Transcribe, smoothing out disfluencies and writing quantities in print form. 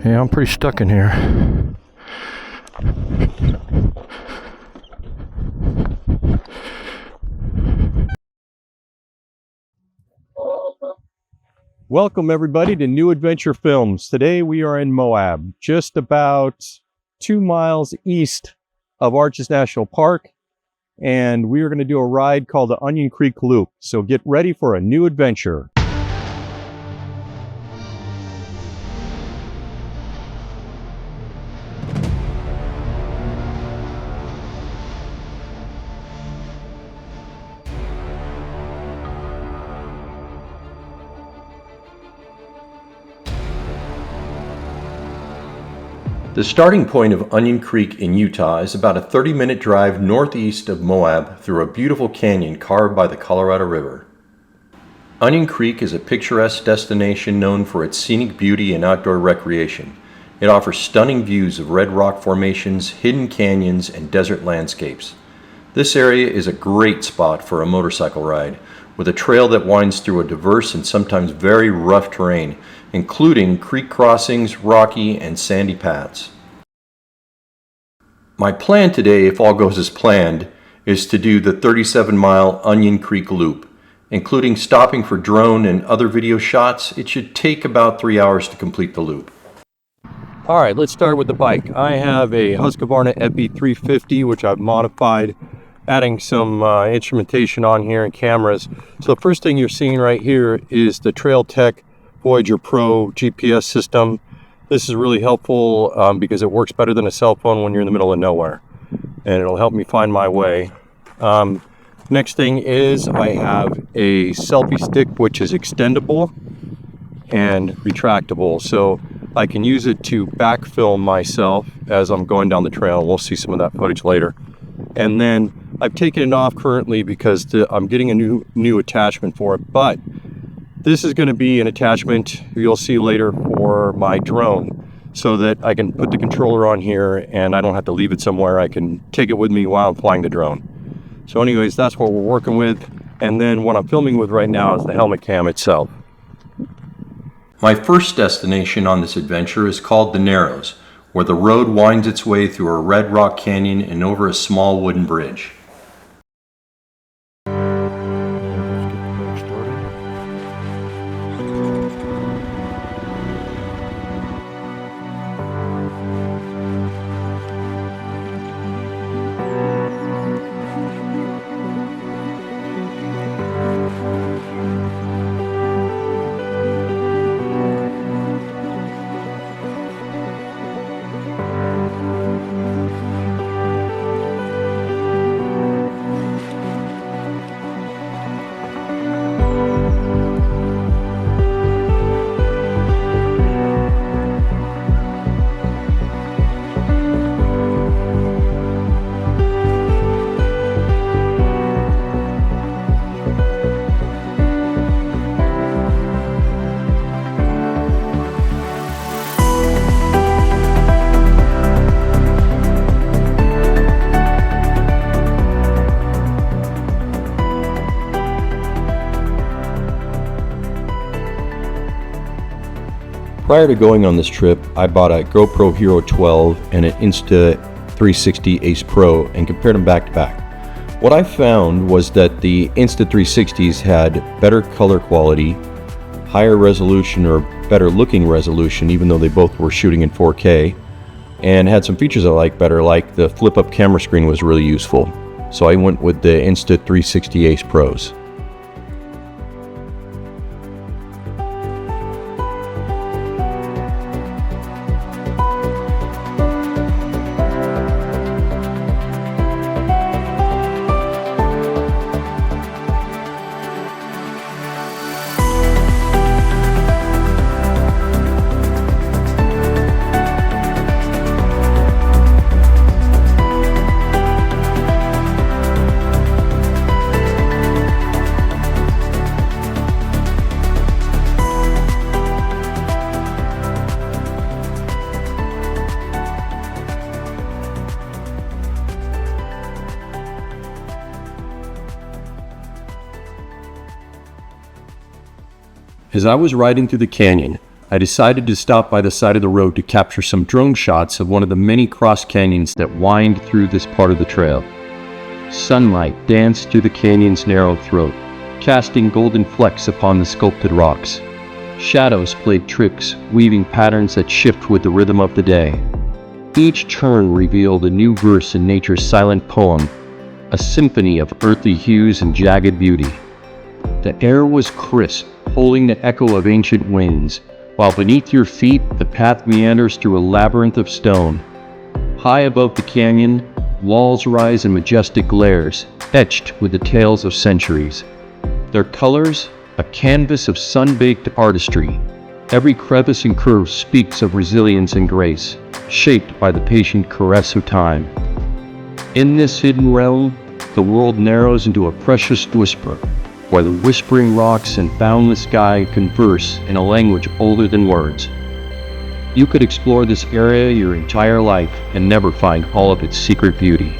Yeah, I'm pretty stuck in here. Welcome everybody to New Adventure Films. Today we are in Moab, just about 2 miles east of Arches National Park, and we are going to do a ride called the Onion Creek Loop. So get ready for a new adventure. The starting point of Onion Creek in Utah is about a 30-minute drive northeast of Moab through a beautiful canyon carved by the Colorado River. Onion Creek is a picturesque destination known for its scenic beauty and outdoor recreation. It offers stunning views of red rock formations, hidden canyons, and desert landscapes. This area is a great spot for a motorcycle ride, with a trail that winds through a diverse and sometimes very rough terrain, including creek crossings, rocky, and sandy paths. My plan today, if all goes as planned, is to do the 37-mile Onion Creek Loop. Including stopping for drone and other video shots, it should take about 3 hours to complete the loop. All right, let's start with the bike. I have a Husqvarna FE 350, which I've modified, adding some instrumentation on here and cameras. So the first thing you're seeing right here is the Trail Tech Voyager Pro GPS system. This is really helpful because it works better than a cell phone when you're in the middle of nowhere, and it'll help me find my way. Next thing is I have a selfie stick, which is extendable and retractable, so I can use it to back film myself as I'm going down the trail. We'll see some of that footage later. And then I've taken it off currently because I'm getting a new attachment for it, but this is going to be an attachment you'll see later for my drone, so that I can put the controller on here and I don't have to leave it somewhere. I can take it with me while I'm flying the drone. So anyways, that's what we're working with. And then what I'm filming with right now is the helmet cam itself. My first destination on this adventure is called the Narrows, where the road winds its way through a red rock canyon and over a small wooden bridge. Prior to going on this trip, I bought a GoPro Hero 12 and an Insta 360 Ace Pro and compared them back to back. What I found was that the Insta 360s had better color quality, higher resolution or better looking resolution, even though they both were shooting in 4K, and had some features I like better, like the flip up camera screen was really useful. So I went with the Insta 360 Ace Pros. As I was riding through the canyon, I decided to stop by the side of the road to capture some drone shots of one of the many cross canyons that wind through this part of the trail. Sunlight danced through the canyon's narrow throat, casting golden flecks upon the sculpted rocks. Shadows played tricks, weaving patterns that shift with the rhythm of the day. Each turn revealed a new verse in nature's silent poem, a symphony of earthly hues and jagged beauty. The air was crisp, holding the echo of ancient winds, while beneath your feet the path meanders through a labyrinth of stone. High above the canyon, walls rise in majestic glares, etched with the tales of centuries. Their colors, a canvas of sun-baked artistry. Every crevice and curve speaks of resilience and grace, shaped by the patient caress of time. In this hidden realm, the world narrows into a precious whisper, where the whispering rocks and boundless sky converse in a language older than words. You could explore this area your entire life and never find all of its secret beauty.